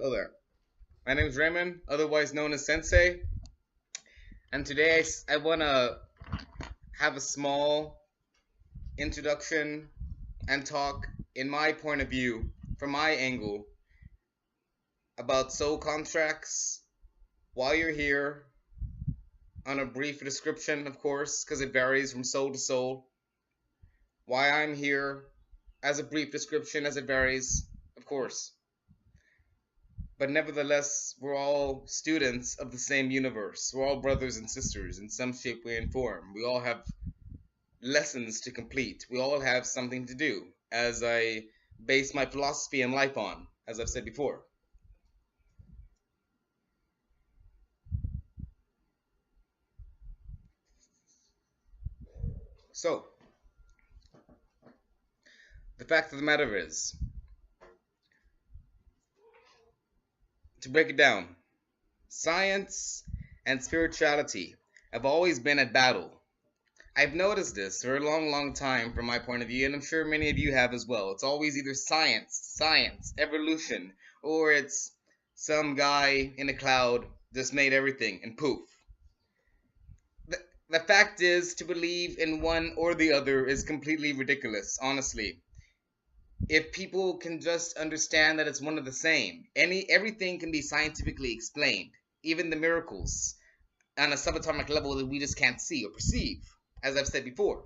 Hello there. My name is Raymond, otherwise known as Sensei, and today I want to have a small introduction and talk in my point of view, from my angle, about soul contracts, why you're here, on a brief description, of course, because it varies from soul to soul, why I'm here, as a brief description, as it varies, of course. But nevertheless, we're all students of the same universe. We're all brothers and sisters in some shape, way, and form. We all have lessons to complete. We all have something to do, as I base my philosophy and life on, as I've said before. So, the fact of the matter is, to break it down, science and spirituality have always been at battle. I've noticed this for a long time from my point of view, and I'm sure many of you have as well. It's always either science, evolution, or it's some guy in a cloud just made everything and poof. The fact is, to believe in one or the other is completely ridiculous, honestly. If people can just understand that it's one of the same, everything can be scientifically explained, even the miracles on a subatomic level that we just can't see or perceive, as I've said before,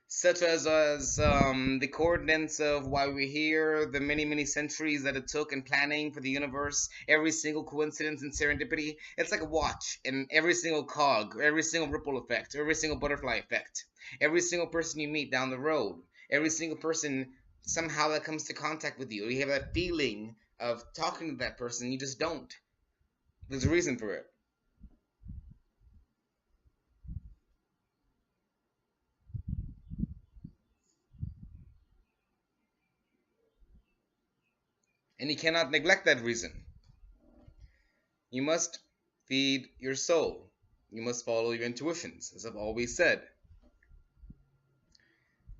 such as the coordinates of why we're here, the many centuries that it took in planning for the universe, every single coincidence and serendipity. It's like a watch, and every single cog, every single ripple effect, every single butterfly effect, every single person you meet down the road, every single person somehow that comes to contact with you. You have that feeling of talking to that person, you just don't. There's a reason for it. And you cannot neglect that reason. You must feed your soul. You must follow your intuitions, as I've always said.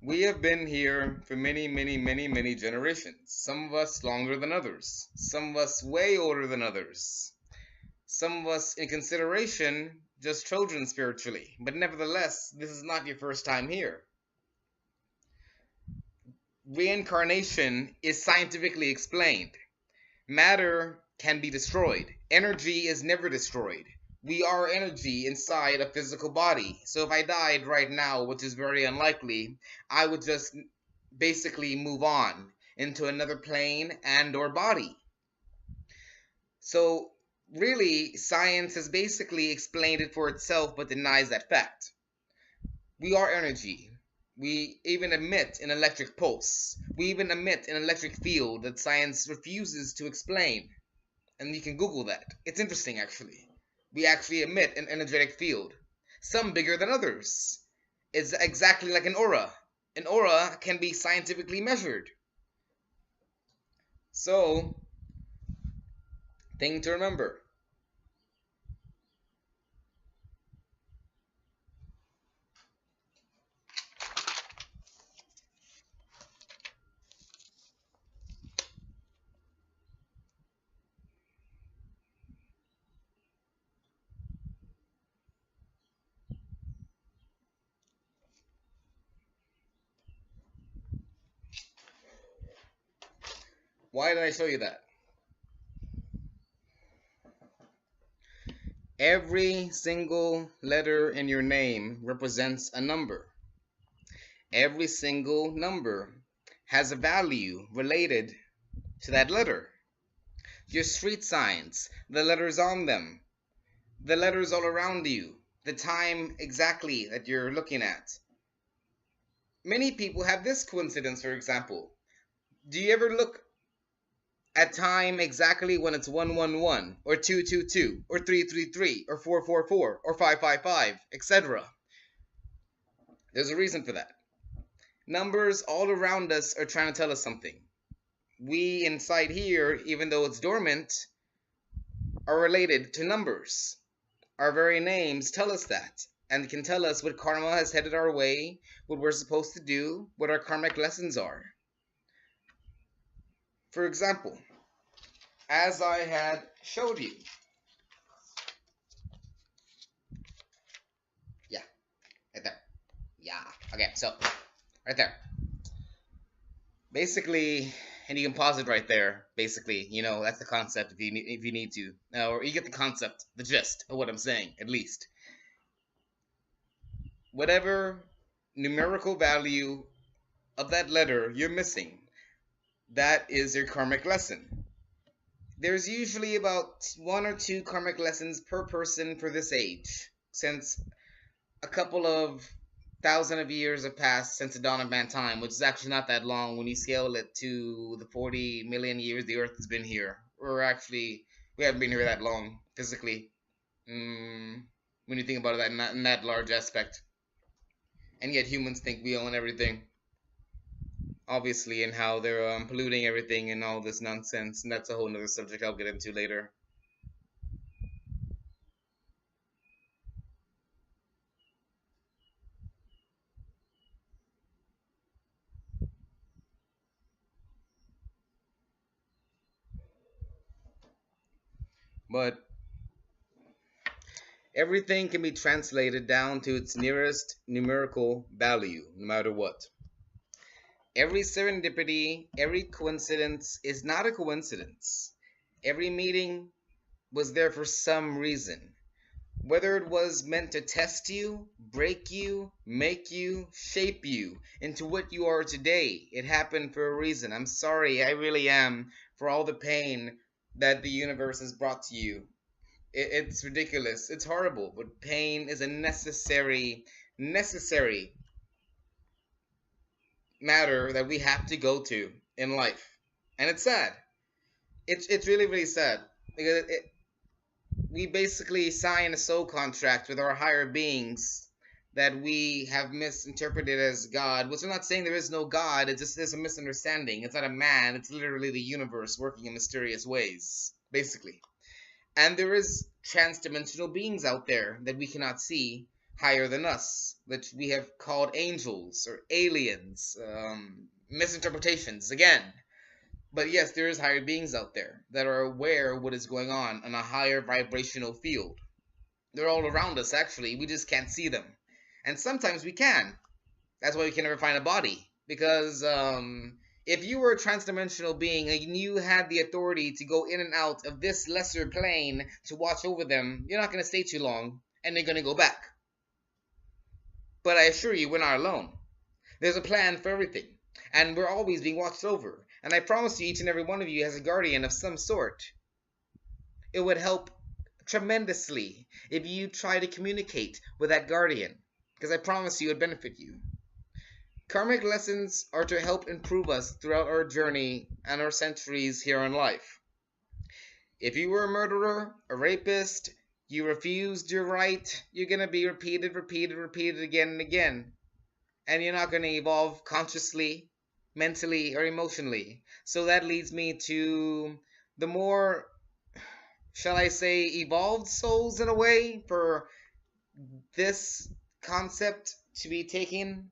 We have been here for many generations. Some of us longer than others. Some of us way older than others. Some of us, in consideration, just children spiritually. But nevertheless, this is not your first time here. Reincarnation is scientifically explained. Matter can be destroyed. Energy is never destroyed. We are energy inside a physical body. So if I died right now, which is very unlikely, I would just basically move on into another plane and or body. So really, science has basically explained it for itself but denies that fact. We are energy. We even emit an electric pulse. We even emit an electric field that science refuses to explain. And you can Google that. It's interesting, actually. We actually emit an energetic field. Some bigger than others. It's exactly like an aura. An aura can be scientifically measured. So, thing to remember. Why did I show you that? Every single letter in your name represents a number. Every single number has a value related to that letter. Your street signs, the letters on them, the letters all around you, the time exactly that you're looking at. Many people have this coincidence, for example. Do you ever look at time exactly when it's 111 or 222 or 333 or 444 or 555, etc.? There's a reason for that. Numbers all around us are trying to tell us something. We inside here, even though it's dormant, are related to numbers. Our very names tell us that, and can tell us what karma has headed our way, what we're supposed to do, what our karmic lessons are. For example, as I had showed you. Yeah, right there. Yeah. Okay, so right there. Basically, and you can pause it right there. Basically, that's the concept if you need to, or you get the concept, the gist of what I'm saying, at least. Whatever numerical value of that letter you're missing, that is your karmic lesson. There's usually about one or two karmic lessons per person for this age, since a couple of thousand of years have passed since the dawn of mankind, which is actually not that long when you scale it to the 40 million years the Earth has been here. We haven't been here that long physically. When you think about it in that large aspect, and yet humans think we own everything, obviously, and how they're polluting everything and all this nonsense, and that's a whole nother subject I'll get into later. But everything can be translated down to its nearest numerical value, no matter what. Every serendipity, every coincidence is not a coincidence. Every meeting was there for some reason. Whether it was meant to test you, break you, make you, shape you into what you are today, it happened for a reason. I'm sorry, I really am, for all the pain that the universe has brought to you. It's ridiculous. It's horrible, but pain is a necessary matter that we have to go to in life, and it's sad. It's really really sad because we basically sign a soul contract with our higher beings that we have misinterpreted as God. Which I'm not saying there is no God. It's just there's a misunderstanding. It's not a man. It's literally the universe working in mysterious ways, basically. And there is trans-dimensional beings out there that we cannot see higher than us, that we have called angels or aliens. Misinterpretations again. But yes, there is higher beings out there that are aware of what is going on a higher vibrational field. They're all around us, actually. We just can't see them. And sometimes we can. That's why we can never find a body. Because if you were a transdimensional being and you had the authority to go in and out of this lesser plane to watch over them, you're not going to stay too long, and they're going to go back. But I assure you, we're not alone. There's a plan for everything, and we're always being watched over. And I promise you, each and every one of you has a guardian of some sort. It would help tremendously if you try to communicate with that guardian, because I promise you it would benefit you. Karmic lessons are to help improve us throughout our journey and our centuries here in life. If you were a murderer, a rapist, you refused your right, you're going to be repeated again and again. And you're not going to evolve consciously, mentally, or emotionally. So that leads me to the more, shall I say, evolved souls in a way for this concept to be taken.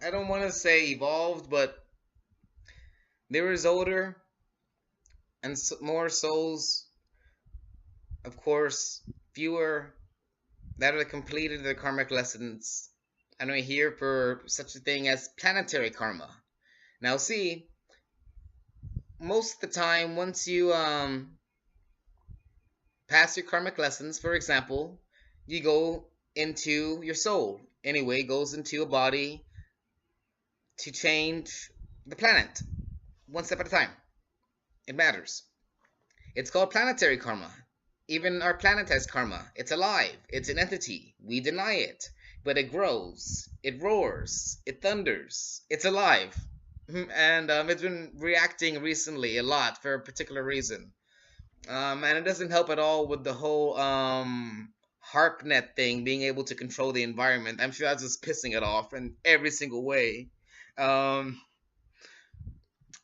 I don't want to say evolved, but there is older and more souls, of course, fewer that are completed their karmic lessons, and we're here for such a thing as planetary karma. Now, see, most of the time, once you pass your karmic lessons, for example, you go into your soul. Anyway, goes into a body to change the planet, one step at a time. It matters. It's called planetary karma. Even our planet has karma. It's alive. It's an entity. We deny it. But it grows. It roars. It thunders. It's alive. And it's been reacting recently a lot for a particular reason. And it doesn't help at all with the whole HARPnet thing, being able to control the environment. I'm sure that's just pissing it off in every single way.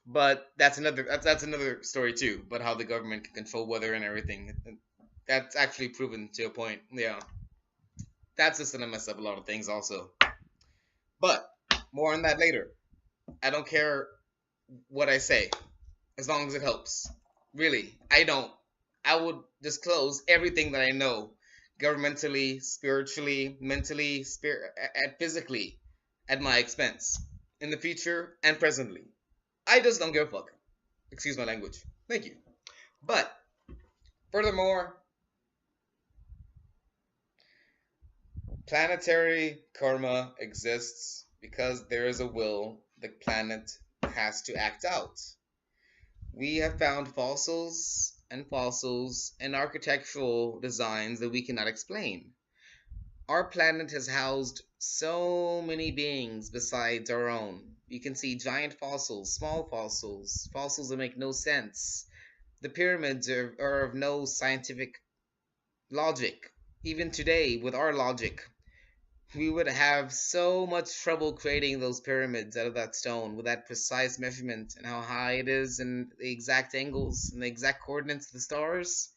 But that's another story too. But how the government can control weather and everything. That's actually proven to a point. Yeah. That's just gonna mess up a lot of things also. But more on that later. I don't care what I say, as long as it helps. Really, I don't. I would disclose everything that I know, governmentally, spiritually, mentally, physically, at my expense, in the future and presently. I just don't give a fuck. Excuse my language. Thank you. But furthermore, planetary karma exists because there is a will the planet has to act out. We have found fossils and architectural designs that we cannot explain. Our planet has housed so many beings besides our own. You can see giant fossils, small fossils, fossils that make no sense. The pyramids are of no scientific logic. Even today, with our logic, we would have so much trouble creating those pyramids out of that stone with that precise measurement and how high it is and the exact angles and the exact coordinates of the stars.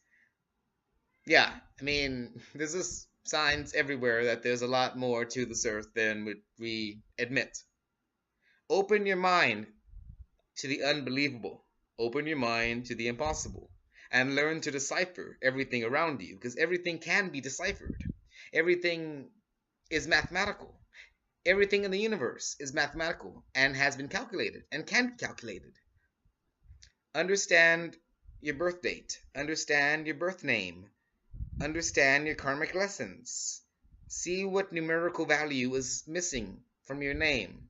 Yeah, I mean, there's just signs everywhere that there's a lot more to this earth than we admit. Open your mind to the unbelievable. Open your mind to the impossible. And learn to decipher everything around you, because everything can be deciphered. Everything is mathematical. Everything in the universe is mathematical and has been calculated and can be calculated. Understand your birth date. Understand your birth name. Understand your karmic lessons. See what numerical value is missing from your name.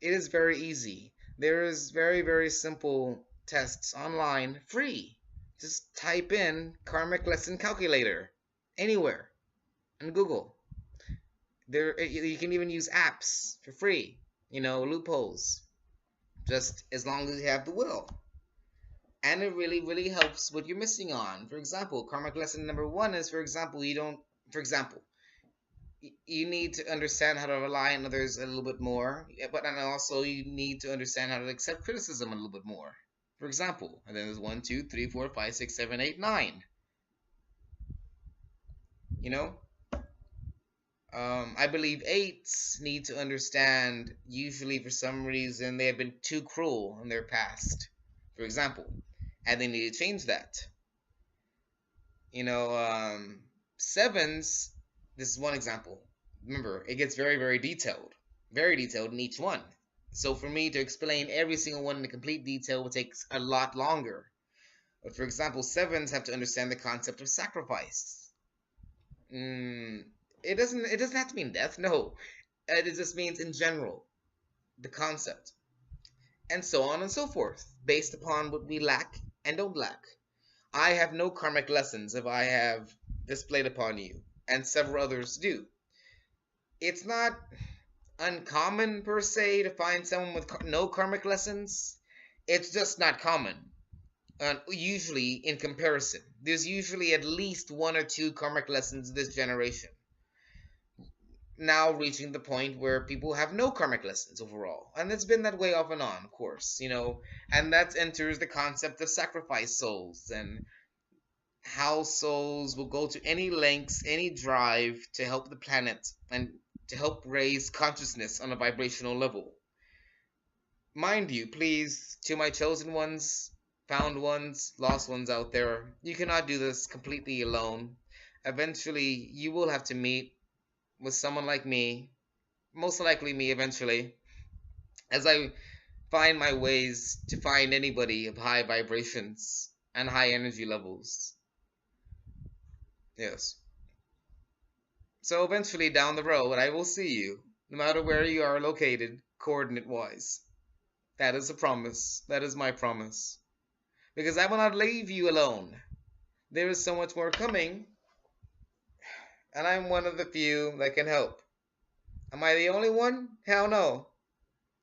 It is very easy. There is very, very simple tests online, free. Just type in karmic lesson calculator anywhere on Google. There, you can even use apps for free. Loopholes. Just as long as you have the will. And it really, really helps what you're missing on. For example, karmic lesson number 1 is, for example, you need to understand how to rely on others a little bit more, but then also you need to understand how to accept criticism a little bit more. For example, and then there's 1, 2, 3, 4, 5, 6, 7, 8, 9. I believe 8s need to understand, usually for some reason, they have been too cruel in their past, for example, and they need to change that. 7s, this is one example. Remember, it gets very, very detailed in each one. So for me to explain every single one in complete detail would take a lot longer. But for example, 7s have to understand the concept of sacrifice. It doesn't have to mean death, no. It just means in general, the concept. And so on and so forth, based upon what we lack and don't lack. I have no karmic lessons if I have displayed upon you, and several others do. It's not uncommon per se to find someone with no karmic lessons. It's just not common. Usually, in comparison, there's usually at least 1 or 2 karmic lessons this generation. Now reaching the point where people have no karmic lessons overall. And it's been that way off and on, of course, and that enters the concept of sacrifice souls and how souls will go to any lengths, any drive to help the planet and to help raise consciousness on a vibrational level. Mind you, please, to my chosen ones, found ones, lost ones out there, you cannot do this completely alone. Eventually, you will have to meet with someone like me, most likely me eventually, as I find my ways to find anybody of high vibrations and high energy levels. Yes. So eventually down the road, I will see you, no matter where you are located, coordinate-wise. That is a promise. That is my promise. Because I will not leave you alone. There is so much more coming, and I'm one of the few that can help. Am I the only one? Hell no.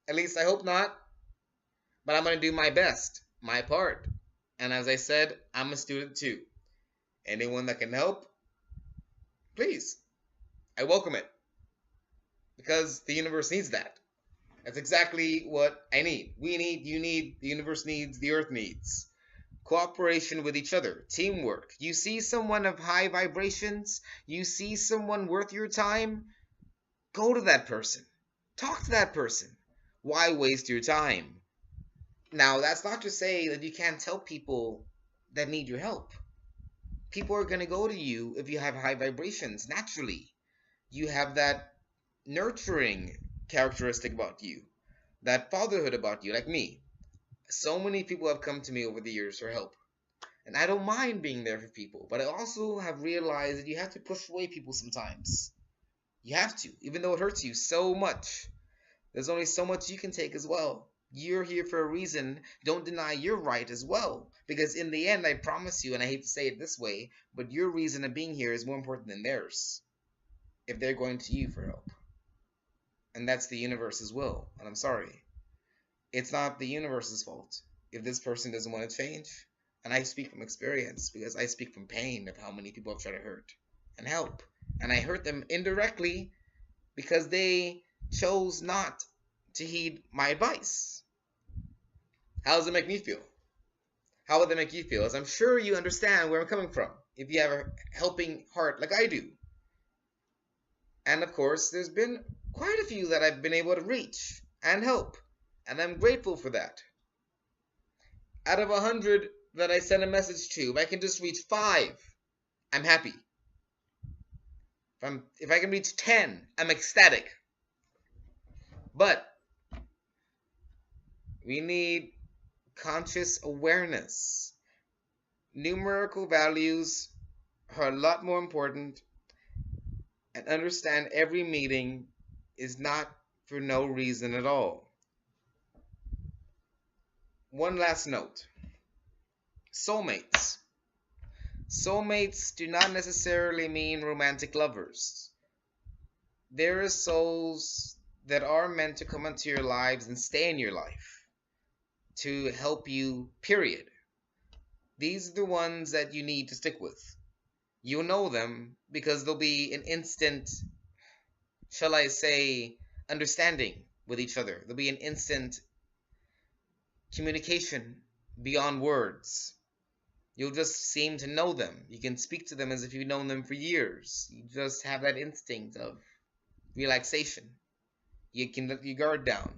At least I hope not. But I'm going to do my best, my part. And as I said, I'm a student too. Anyone that can help, please. I welcome it. Because the universe needs that. That's exactly what I need. We need, you need, the universe needs, the earth needs. cooperation with each other, teamwork. You see someone of high vibrations, you see someone worth your time, go to that person. Talk to that person. Why waste your time? Now, that's not to say that you can't help people that need your help. People are going to go to you if you have high vibrations, naturally. You have that nurturing characteristic about you, that fatherhood about you, like me. So many people have come to me over the years for help. And I don't mind being there for people, but I also have realized that you have to push away people sometimes. You have to, even though it hurts you so much. There's only so much you can take as well. You're here for a reason. Don't deny your right as well. Because in the end, I promise you, and I hate to say it this way, but your reason of being here is more important than theirs, if they're going to you for help. And that's the universe's will. And I'm sorry. It's not the universe's fault if this person doesn't want to change. And I speak from experience, because I speak from pain of how many people I've tried to hurt and help. And I hurt them indirectly because they chose not to heed my advice. How does it make me feel? How would that make you feel? As I'm sure you understand where I'm coming from, if you have a helping heart like I do. And of course, there's been quite a few that I've been able to reach and help. And I'm grateful for that. Out of 100 that I send a message to, if I can just reach 5, I'm happy. If I can reach 10, I'm ecstatic. But we need conscious awareness. Numerical values are a lot more important, and understand every meeting is not for no reason at all. One last note. Soulmates. Soulmates do not necessarily mean romantic lovers. There are souls that are meant to come into your lives and stay in your life to help you, period. These are the ones that you need to stick with. You'll know them because there'll be an instant, shall I say, understanding with each other. There'll be an instant communication beyond words. You'll just seem to know them. You can speak to them as if you've known them for years. You just have that instinct of relaxation. You can let your guard down.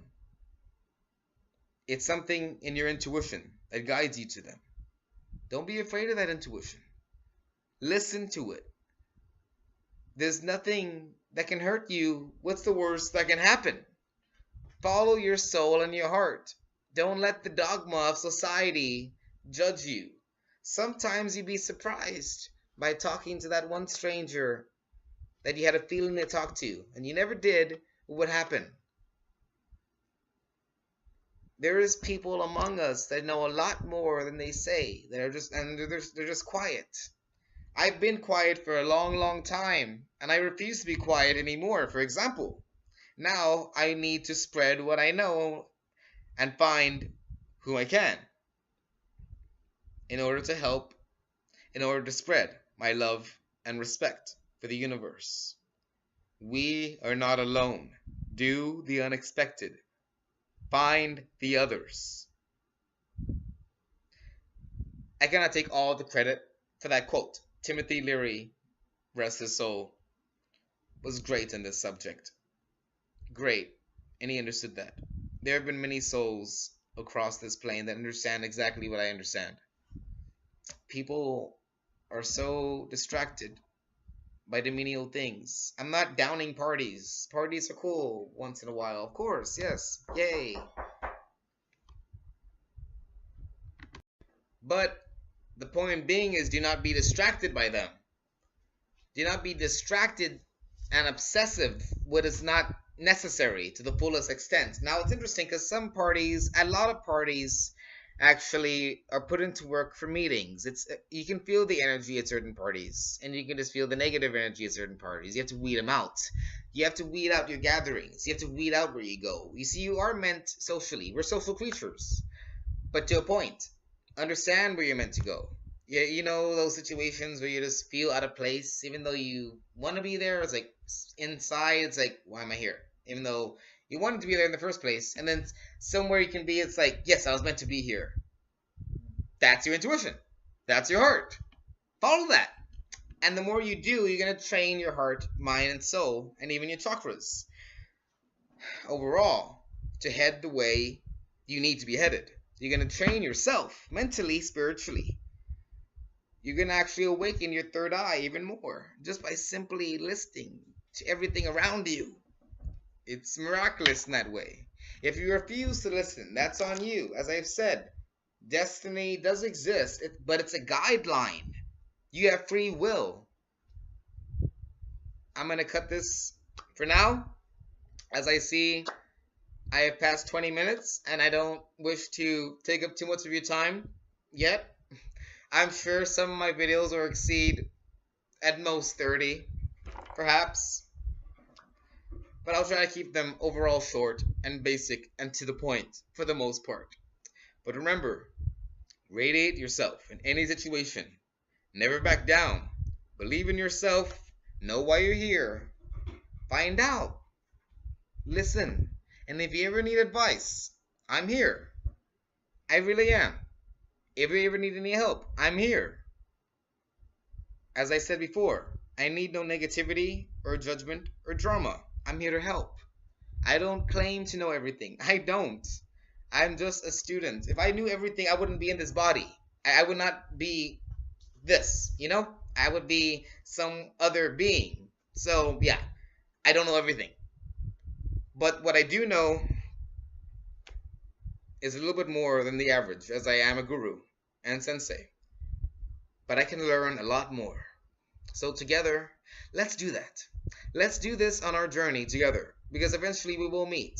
It's something in your intuition that guides you to them. Don't be afraid of that intuition. Listen to it. There's nothing that can hurt you. What's the worst that can happen? Follow your soul and your heart. Don't let the dogma of society judge you. Sometimes you'd be surprised by talking to that one stranger that you had a feeling to talk to, and you never did. What would happen? There is people among us that know a lot more than they say. They're just quiet. I've been quiet for a long, long time, and I refuse to be quiet anymore. For example, now I need to spread what I know and find who I can in order to help, in order to spread my love and respect for the universe. We are not alone. Do the unexpected. Find the others. I cannot take all the credit for that quote. Timothy Leary, rest his soul, was great in this subject. Great. And he understood that. There have been many souls across this plane that understand exactly what I understand. People are so distracted by the menial things. I'm not downing parties. Parties are cool once in a while. Of course, yes. Yay. But the point being is, do not be distracted by them. Do not be distracted and obsessive what is not necessary to the fullest extent. Now, it's interesting because some parties, a lot of parties, actually are put into work for meetings. You can feel the energy at certain parties, and you can just feel the negative energy at certain parties. You have to weed them out. You have to weed out your gatherings. You have to weed out where you go. You see, you are meant socially. We're social creatures, but to a point. Understand where you're meant to go. You know those situations where you just feel out of place, even though you want to be there. It's like inside, it's like, why am I here? Even though you wanted to be there in the first place, and then somewhere you can be, it's like, yes, I was meant to be here. That's your intuition. That's your heart. Follow that. And the more you do, you're going to train your heart, mind, and soul, and even your chakras overall to head the way you need to be headed. You're going to train yourself mentally, spiritually. You're going to actually awaken your third eye even more just by simply listening to everything around you. It's miraculous in that way. If you refuse to listen, that's on you. As I've said, destiny does exist, but it's a guideline. You have free will. I'm going to cut this for now. As I see, I have passed 20 minutes, and I don't wish to take up too much of your time yet. I'm sure some of my videos will exceed at most 30, perhaps. But I'll try to keep them overall short and basic and to the point for the most part. But remember, radiate yourself in any situation. Never back down. Believe in yourself. Know why you're here. Find out. Listen. And if you ever need advice, I'm here. I really am. If you ever need any help, I'm here. As I said before, I need no negativity or judgment or drama. I'm here to help. I don't claim to know everything. I don't. I'm just a student. If I knew everything, I wouldn't be in this body. I would not be this, you know? I would be some other being. So, yeah, I don't know everything. But what I do know is a little bit more than the average, as I am a guru and sensei. But I can learn a lot more. So together, let's do that. Let's do this on our journey together, because eventually we will meet.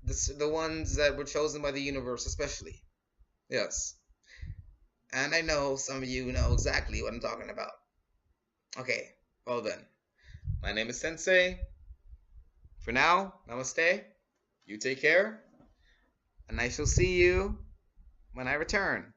The ones that were chosen by the universe especially. Yes. And I know some of you know exactly what I'm talking about. Okay, well then. My name is Sensei. For now, namaste. You take care. And I shall see you when I return.